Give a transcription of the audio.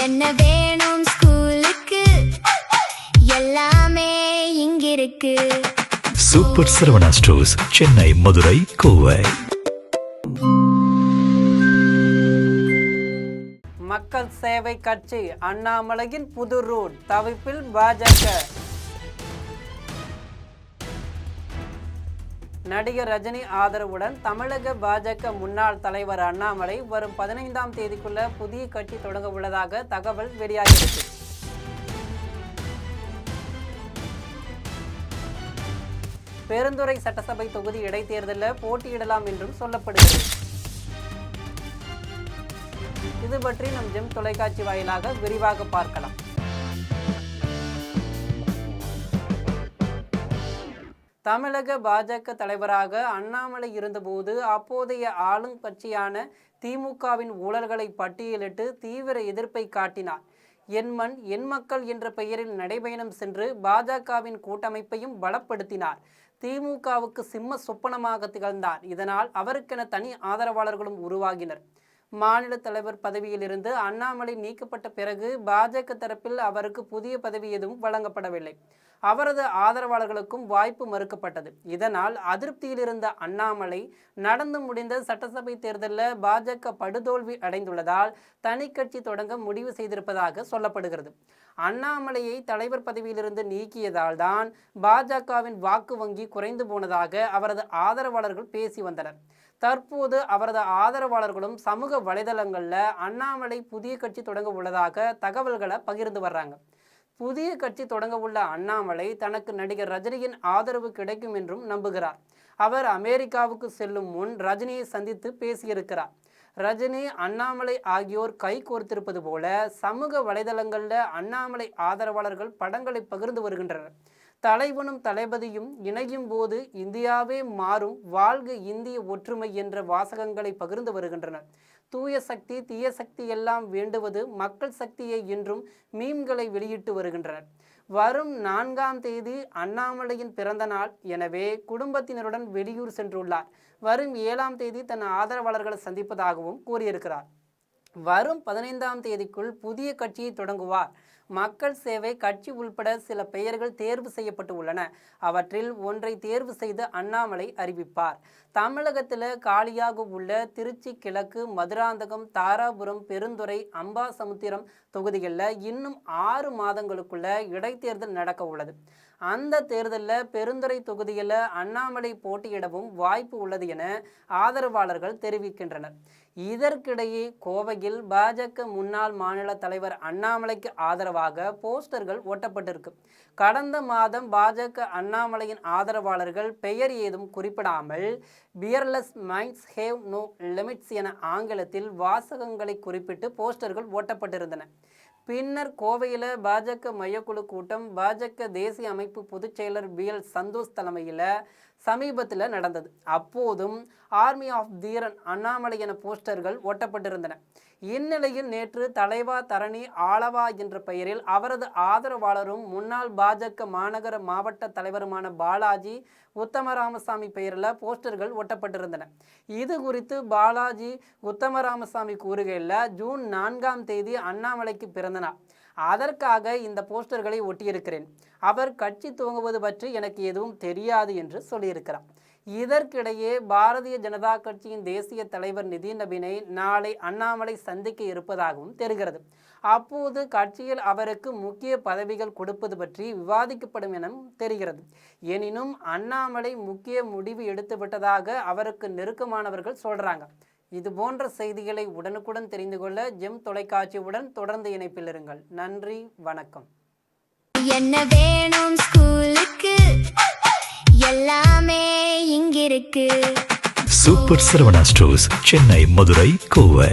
என்ன வேணும் ஸ்கூலுக்கு எல்லாமே இங்கிருக்கு. Super Saravana stores, Chennai, Madurai, Kovai. மக்கள் சேவை கட்சி அண்ணாமலையின் புது ரூட் தவிப்பில் பாஜக. நடிகர் ரஜினி ஆதரவுடன் தமிழக பாஜக முன்னாள் தலைவர் அண்ணாமலை வரும் 15ஆம் தேதிக்குள்ள புதிய கட்சி தொடங்க உள்ளதாக தகவல் வெளியாகியுள்ளது. பெருந்துறை சட்டசபை தொகுதி இடைத்தேர்தலில் போட்டியிடலாம் என்றும் சொல்லப்படுகிறது. இது பற்றி நம் ஜெம் தொலைக்காட்சி வாயிலாக விரிவாக பார்க்கலாம். தமிழக பாஜக தலைவராக அண்ணாமலை இருந்தபோது அப்போதைய ஆளும் கட்சியான திமுகவின் ஊழல்களை பட்டியலிட்டு தீவிர எதிர்ப்பை காட்டினார். என் மண் என் மக்கள் என்ற பெயரில் நடைபயணம் சென்று பாஜகவின் கூட்டமைப்பையும் பலப்படுத்தினார். திமுகவுக்கு சிம்ம சொப்பனமாக திகழ்ந்தார். இதனால் அவருக்கென தனி ஆதரவாளர்களும் உருவாகினர். மாநில தலைவர் பதவியிலிருந்து அண்ணாமலை நீக்கப்பட்ட பிறகு பாஜக தரப்பில் அவருக்கு புதிய பதவி எதுவும் வழங்கப்படவில்லை. அவரது ஆதரவாளர்களுக்கும் வாய்ப்பு மறுக்கப்பட்டது. இதனால் அதிருப்தியில் இருந்த அண்ணாமலை நடந்து முடிந்த சட்டசபை தேர்தலில் பாஜக படுதோல்வி அடைந்துள்ளதால் தனி கட்சி தொடங்க முடிவு செய்திருப்பதாக சொல்லப்படுகிறது. அண்ணாமலையை தலைவர் பதவியிலிருந்து நீக்கியதால் தான் பாஜகவின் வாக்கு வங்கி குறைந்து போனதாக அவரது ஆதரவாளர்கள் பேசி வந்தனர். தற்போது அவரது ஆதரவாளர்களும் சமூக வலைதளங்களில் அண்ணாமலை புதிய கட்சி தொடங்க உள்ளதாக தகவல்களை பகிர்ந்து வர்றாங்க. புதிய கட்சி தொடங்க உள்ள அண்ணாமலை தனக்கு நடிகர் ரஜினியின் ஆதரவு கிடைக்கும் என்றும் நம்புகிறார். அவர் அமெரிக்காவுக்கு செல்லும் முன் ரஜினியை சந்தித்து பேசியிருக்கிறார். ரஜினி, அண்ணாமலை ஆகியோர் கை கோர்த்திருப்பது போல சமூக வலைதளங்களில் அண்ணாமலை ஆதரவாளர்கள் படங்களை பகிர்ந்து வருகின்றனர். தலைவனும் தளபதியும் இணையும் போது இந்தியாவே மாறும், வாழ்க இந்திய ஒற்றுமை என்ற வாசகங்களை பகிர்ந்து வருகின்றனர். தூய சக்தி தீய சக்தி எல்லாம் வேண்டுவது மக்கள் சக்தியை என்றும் மீம்களை வெளியிட்டு வருகின்றனர். வரும் 4ஆம் தேதி அண்ணாமலையின் பிறந்த நாள். எனவே குடும்பத்தினருடன் வெளியூர் சென்றுள்ளார். வரும் 7ஆம் தேதி தன் ஆதரவாளர்களை சந்திப்பதாகவும் கூறியிருக்கிறார். வரும் 15ஆம் தேதிக்குள் புதிய கட்சியை தொடங்குவார். மக்கள் சேவை கட்சி உள்பட சில பெயர்கள் தேர்வு செய்யப்பட்டு உள்ளன. அவற்றில் ஒன்றை தேர்வு செய்து அண்ணாமலை அறிவிப்பார். தமிழகத்தில் காலியாக உள்ள திருச்சி கிழக்கு, மதுராந்தகம், தாராபுரம், பெருந்துறை, அம்பாசமுத்திரம் தொகுதிகளில் இன்னும் 6 மாதங்களுக்குள்ள இடைத்தேர்தல் நடக்க உள்ளது. அந்த தேர்தலில் பெருந்துறை தொகுதியில் அண்ணாமலை போட்டியிடவும் வாய்ப்பு உள்ளது என ஆதரவாளர்கள் தெரிவிக்கின்றனர். இதற்கிடையே கோவையில் பாஜக முன்னாள் மாநில தலைவர் அண்ணாமலைக்கு ஆதரவாக போஸ்டர்கள் ஒட்டப்பட்டிருக்கு. கடந்த மாதம் பாஜக அண்ணாமலையின் ஆதரவாளர்கள் பெயர் ஏதும் குறிப்பிடாமல் fearless minds have no limits என ஆங்கிலத்தில் வாசகங்களை குறிப்பிட்டு போஸ்டர்கள் ஒட்டப்பட்டிருந்தன. பின்னர் கோவையில் பாஜக மையக்குழு கூட்டம் பாஜக தேசிய அமைப்பு பொதுச் செயலர் BL சந்தோஷ் தலைமையில் சமீபத்தில் நடந்தது. அப்போதும் ஆர்மி ஆஃப் தீரன் அண்ணாமலை என போஸ்டர்கள் ஒட்டப்பட்டிருந்தன. இந்நிலையில் நேற்று தலைவா தரணி ஆளவா என்ற பெயரில் அவரது ஆதரவாளரும் முன்னாள் பாஜக மாநகர மாவட்ட தலைவருமான பாலாஜி உத்தமராமசாமி பெயரில் போஸ்டர்கள் ஒட்டப்பட்டிருந்தன. இது குறித்து பாலாஜி உத்தமராமசாமி கூறுகையில் ஜூன் 4ஆம் தேதி அண்ணாமலைக்கு பிறந்த நாள். அதற்காக இந்த போஸ்டர்களை ஒட்டியிருக்கிறேன். அவர் கட்சி துவங்குவது பற்றி எனக்கு எதுவும் தெரியாது என்று சொல்லியிருக்கிறார். இதற்கிடையே பாரதிய ஜனதா கட்சியின் தேசிய தலைவர் நிதின் நபீனை நாளை அண்ணாமலை சந்திக்க இருப்பதாகவும் தெரிகிறது. அப்போது கட்சியில் அவருக்கு முக்கிய பதவிகள் கொடுப்பது பற்றி விவாதிக்கப்படும் என தெரிகிறது. எனினும் அண்ணாமலை முக்கிய முடிவு எடுத்து விட்டதாக அவருக்கு நெருக்கமானவர்கள் சொல்றாங்க. இது போன்ற செய்திகளை உடனுக்குடன் தெரிந்து கொள்ள ஜெம் தொலைக்காட்சியுடன் தொடர்ந்து இணைப்பில் இருங்கள். நன்றி, வணக்கம். என்ன வேணும் ஸ்கூலுக்கு எல்லாமே இங்கிருக்கு. Super Saravana stores, Chennai, Madurai, Kovai.